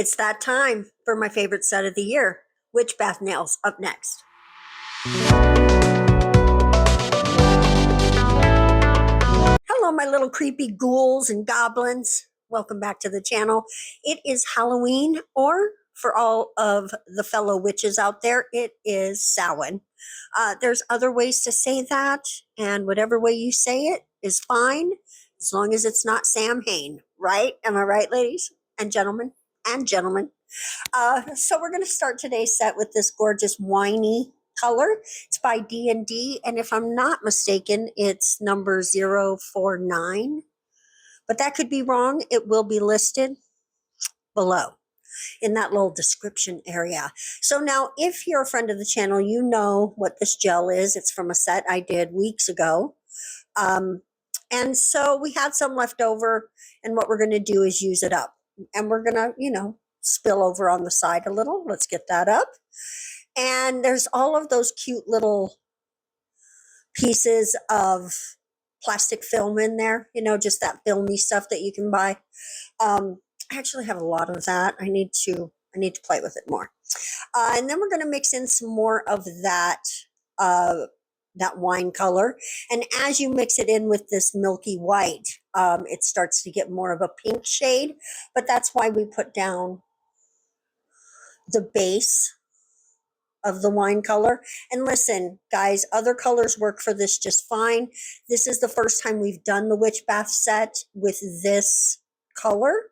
It's that time for my favorite set of the year, witch bath nails, up next. Hello, my little creepy ghouls and goblins. Welcome back to the channel. It is Halloween, or for all of the fellow witches out there, it is Samhain. There's other ways to say that, and whatever way you say it is fine, as long as it's not Sam Hain, right? Am I right, ladies and gentlemen? And gentlemen. So we're going to start today's set with this gorgeous winey color. It's by D&D, and if I'm not mistaken, it's number 049. But that could be wrong. It will be listed below in that little description area. So now, if you're a friend of the channel, you know what this gel is. It's from a set I did weeks ago. And so we had some left over, and what we're going to do is use it up. And we're going to, spill over on the side a little. Let's get that up. And there's all of those cute little pieces of plastic film in there, just that filmy stuff that you can buy. I actually have a lot of that. I need to play with it more. And then we're going to mix in some more of that wine color. And as you mix it in with this milky white, it starts to get more of a pink shade. But that's why we put down the base of the wine color. And listen, guys, other colors work for this just fine. This is the first time we've done the witch bath set with this color.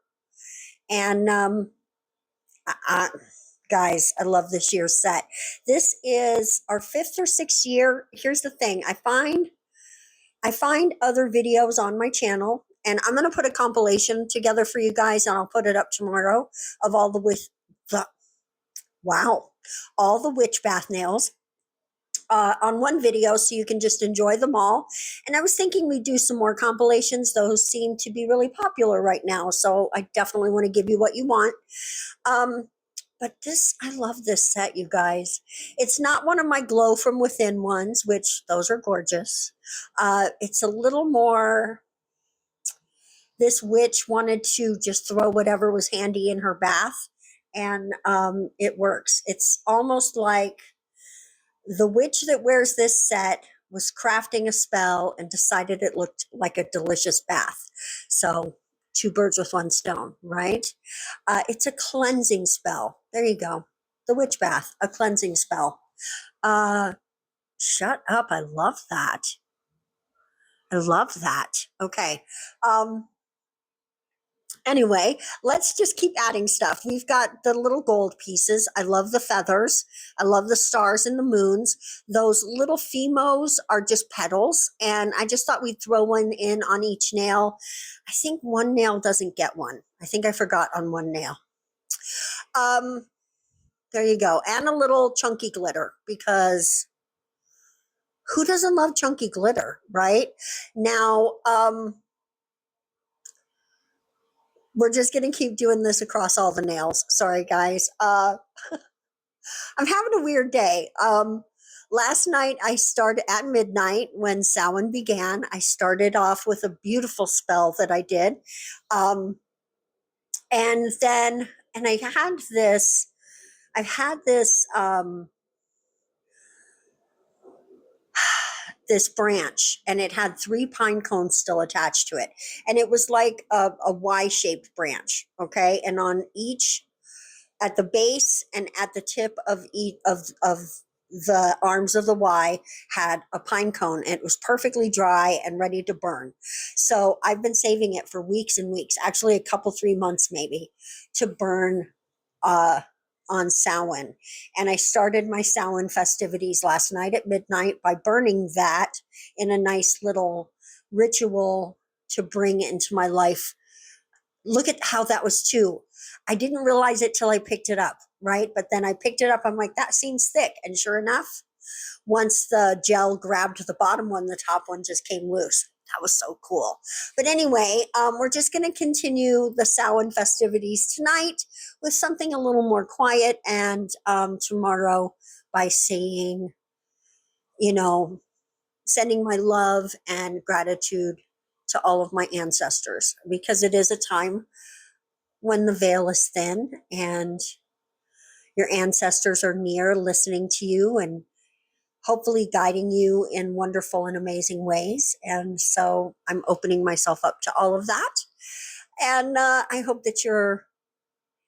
And guys, I love this year's set. This is our 5th or 6th year. Here's the thing. I find other videos on my channel, and I'm going to put a compilation together for you guys, and I'll put it up tomorrow of all the witch bath nails on one video, so you can just enjoy them all. And I was thinking we'd do some more compilations. Those seem to be really popular right now, so I definitely want to give you what you want. But I love this set, you guys. It's not one of my glow from within ones, which those are gorgeous. It's a little more, this witch wanted to just throw whatever was handy in her bath. And it works. It's almost like the witch that wears this set was crafting a spell and decided it looked like a delicious bath. So 2 birds with 1 stone, right? It's a cleansing spell. There you go. The witch bath, a cleansing spell. Shut up. I love that. I love that. Okay. Anyway, let's just keep adding stuff. We've got the little gold pieces. I love the feathers. I love the stars and the moons. Those little phemos are just petals, and I just thought we'd throw one in on each nail. I think one nail doesn't get one. I think I forgot on one nail. There you go. And a little chunky glitter, because who doesn't love chunky glitter, right? Now, we're just going to keep doing this across all the nails. Sorry, guys. I'm having a weird day. Last night, I started at midnight when Samhain began. I started off with a beautiful spell that I did. And I had this, this branch, and it had 3 pine cones still attached to it, and it was like a Y-shaped branch. Okay, and on each, at the base and at the tip of each of the arms of the Y, had a pine cone, and it was perfectly dry and ready to burn. So I've been saving it for weeks and weeks, actually a couple, 3 months maybe, to burn on Samhain. And I started my Samhain festivities last night at midnight by burning that in a nice little ritual to bring into my life. Look at how that was too. I didn't realize it till I picked it up, right? But then I picked it up, I'm like, that seems thick. And sure enough, once the gel grabbed the bottom one, the top one just came loose. That was so cool. But anyway, we're just going to continue the Samhain festivities tonight with something a little more quiet, and tomorrow by saying, sending my love and gratitude to all of my ancestors, because it is a time when the veil is thin and your ancestors are near listening to you and hopefully guiding you in wonderful and amazing ways. And so I'm opening myself up to all of that. And I hope that you're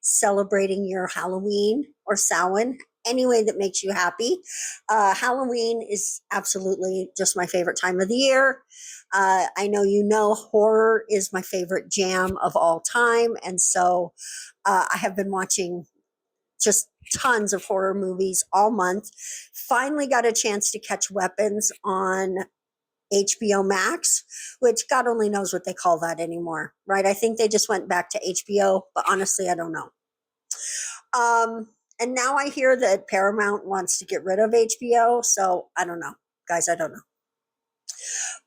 celebrating your Halloween or Samhain any way that makes you happy. Halloween is absolutely just my favorite time of the year. I know you know horror is my favorite jam of all time. And so I have been watching just tons of horror movies all month. Finally got a chance to catch Weapons on HBO Max, which God only knows what they call that anymore, right? I think they just went back to HBO, but honestly, I don't know. And now I hear that Paramount wants to get rid of HBO, so I don't know, guys. I don't know.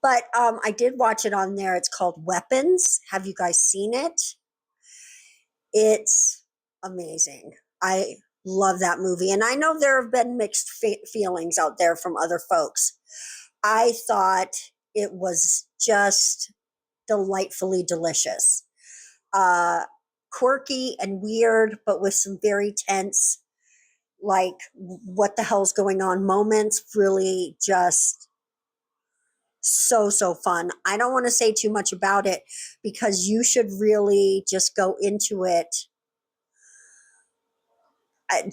But I did watch it on there. It's called Weapons. Have you guys seen it? It's amazing. I love that movie, and I know there have been mixed feelings out there from other folks. I thought it was just delightfully delicious. Quirky and weird, but with some very tense, like, what the hell's going on moments. Really just so fun. I don't want to say too much about it because you should really just go into it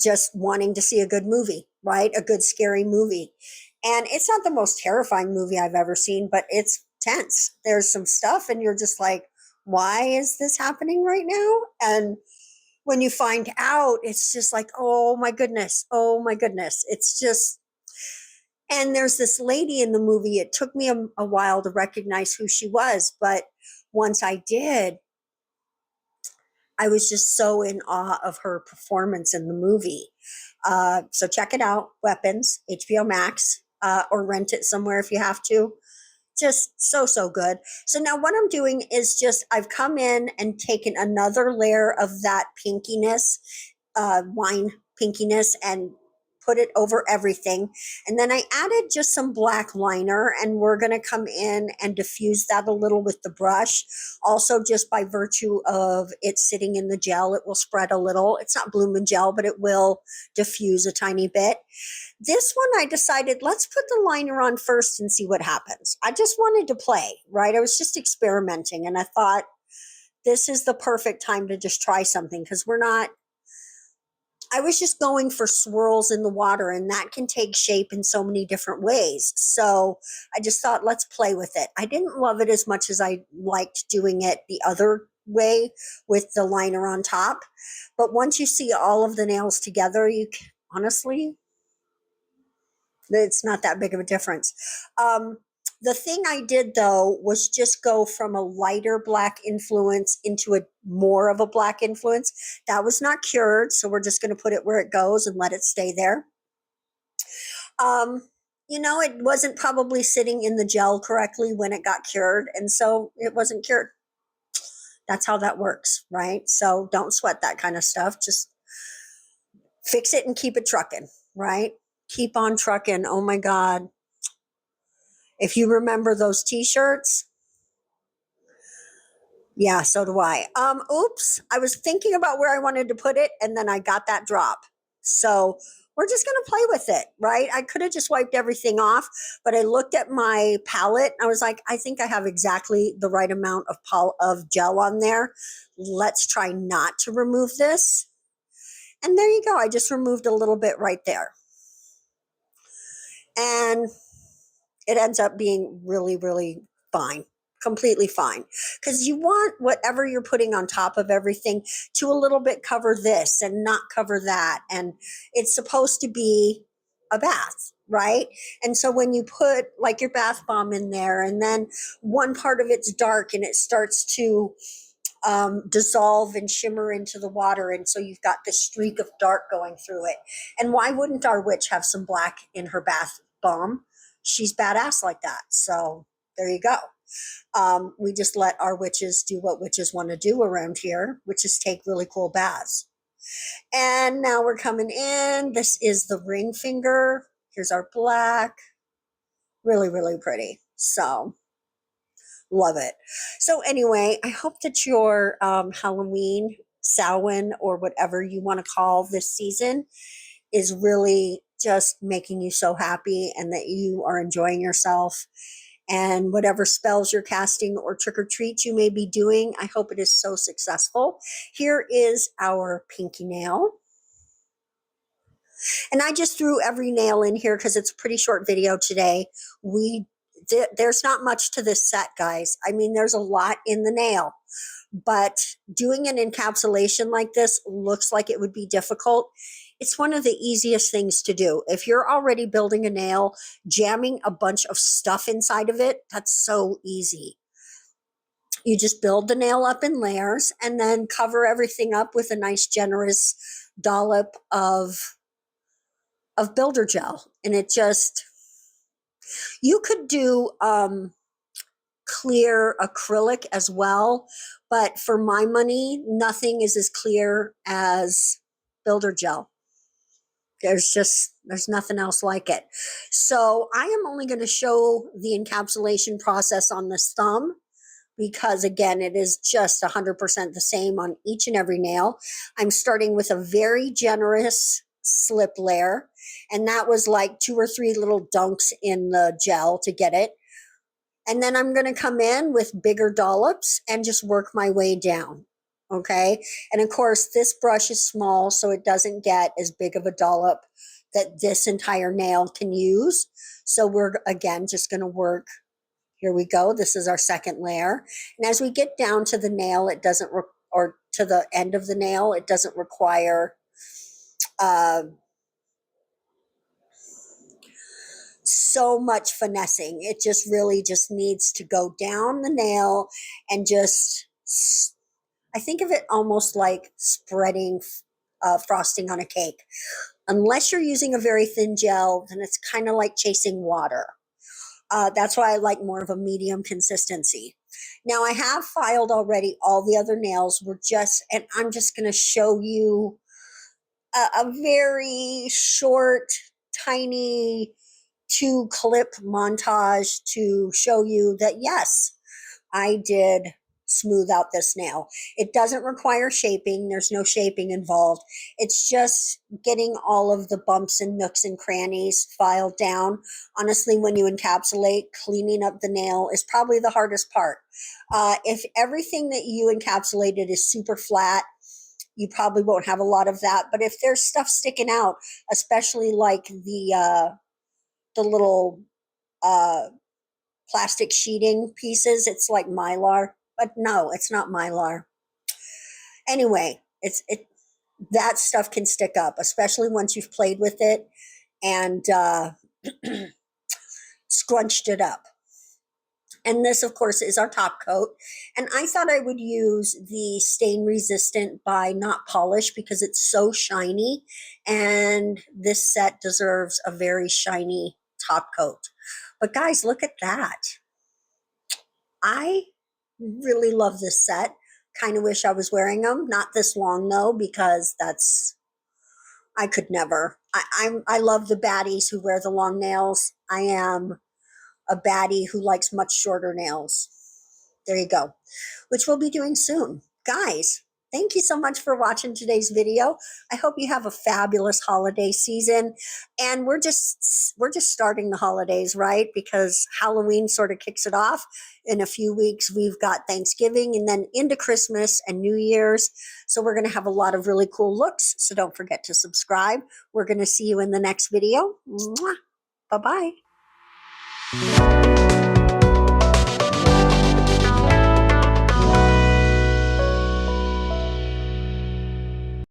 just wanting to see a good movie, right? A good scary movie. And it's not the most terrifying movie I've ever seen, but it's tense. There's some stuff and you're just like, why is this happening right now? And when you find out, it's just like, oh my goodness, oh my goodness. It's just, and there's this lady in the movie. It took me a while to recognize who she was, but once I did, I was just so in awe of her performance in the movie. So check it out, Weapons, HBO Max, or rent it somewhere if you have to. Just so good. So now what I'm doing is just I've come in and taken another layer of that pinkiness, wine pinkiness, and put it over everything. And then I added just some black liner, and we're going to come in and diffuse that a little with the brush. Also, just by virtue of it sitting in the gel, it will spread a little. It's not blooming gel, but it will diffuse a tiny bit. This one, I decided, let's put the liner on first and see what happens. I just wanted to play, right? I was just experimenting, and I thought this is the perfect time to just try something because I was just going for swirls in the water, and that can take shape in so many different ways. So I just thought, let's play with it. I didn't love it as much as I liked doing it the other way with the liner on top. But once you see all of the nails together, honestly, it's not that big of a difference. The thing I did though was just go from a lighter black influence into a more of a black influence. That was not cured, so we're just going to put it where it goes and let it stay there. It wasn't probably sitting in the gel correctly when it got cured, and so it wasn't cured. That's how that works, right? So don't sweat that kind of stuff. Just fix it and keep it trucking, right? Keep on trucking. Oh my God. If you remember those t-shirts, yeah, so do I. Oops, I was thinking about where I wanted to put it, and then I got that drop. So we're just going to play with it, right? I could have just wiped everything off, but I looked at my palette. And I was like, I think I have exactly the right amount of gel on there. Let's try not to remove this. And there you go. I just removed a little bit right there. And it ends up being really fine, completely fine. Because you want whatever you're putting on top of everything to a little bit cover this and not cover that. And it's supposed to be a bath, right? And so when you put like your bath bomb in there, and then one part of it's dark and it starts to dissolve and shimmer into the water, and so you've got this streak of dark going through it. And why wouldn't our witch have some black in her bath bomb? She's badass like that. So there you go. We just let our witches do what witches want to do around here, which is take really cool baths. And now we're coming in. This is the ring finger. Here's our black. Really pretty. So love it. So anyway, I hope that your Halloween Samhain or whatever you want to call this season is really just making you so happy and that you are enjoying yourself. And whatever spells you're casting or trick or treats you may be doing, I hope it is so successful. Here is our pinky nail. And I just threw every nail in here because it's a pretty short video today. There's not much to this set, guys. I mean, there's a lot in the nail, but doing an encapsulation like this looks like it would be difficult. It's one of the easiest things to do. If you're already building a nail, jamming a bunch of stuff inside of it, that's so easy. You just build the nail up in layers and then cover everything up with a nice generous dollop of builder gel. And it just, you could do clear acrylic as well, but for my money, nothing is as clear as builder gel. There's nothing else like it. So I am only going to show the encapsulation process on this thumb because, again, it is just 100% the same on each and every nail. I'm starting with a very generous slip layer, and that was like 2 or 3 little dunks in the gel to get it. And then I'm going to come in with bigger dollops and just work my way down. Okay. And of course, this brush is small, so it doesn't get as big of a dollop that this entire nail can use. So we're, again, just going to work. Here we go. This is our second layer. And as we get down to the nail, it doesn't, or to the end of the nail, it doesn't require so much finessing. It just really just needs to go down the nail and just, I think of it almost like spreading frosting on a cake. Unless you're using a very thin gel, then it's kind of like chasing water. That's why I like more of a medium consistency. Now I have filed already all the other nails. And I'm just going to show you a very short, tiny 2-clip montage to show you that, yes, I did smooth out this nail. It doesn't require shaping. There's no shaping involved. It's just getting all of the bumps and nooks and crannies filed down. Honestly, when you encapsulate, cleaning up the nail is probably the hardest part. If everything that you encapsulated is super flat, you probably won't have a lot of that. But if there's stuff sticking out, especially like the little plastic sheeting pieces, it's like Mylar, but no, it's not Mylar. Anyway, that stuff can stick up, especially once you've played with it and scrunched it up. And this, of course, is our top coat. And I thought I would use the stain resistant by Not Polish because it's so shiny. And this set deserves a very shiny top coat. But guys, look at that. I really love this set. Kind of wish I was wearing them. Not this long though, because I could never. I love the baddies who wear the long nails. I am a baddie who likes much shorter nails. There you go, which we'll be doing soon. Guys, thank you so much for watching today's video. I hope you have a fabulous holiday season. And we're just starting the holidays, right? Because Halloween sort of kicks it off. In a few weeks, we've got Thanksgiving and then into Christmas and New Year's. So we're going to have a lot of really cool looks. So don't forget to subscribe. We're going to see you in the next video. Bye-bye.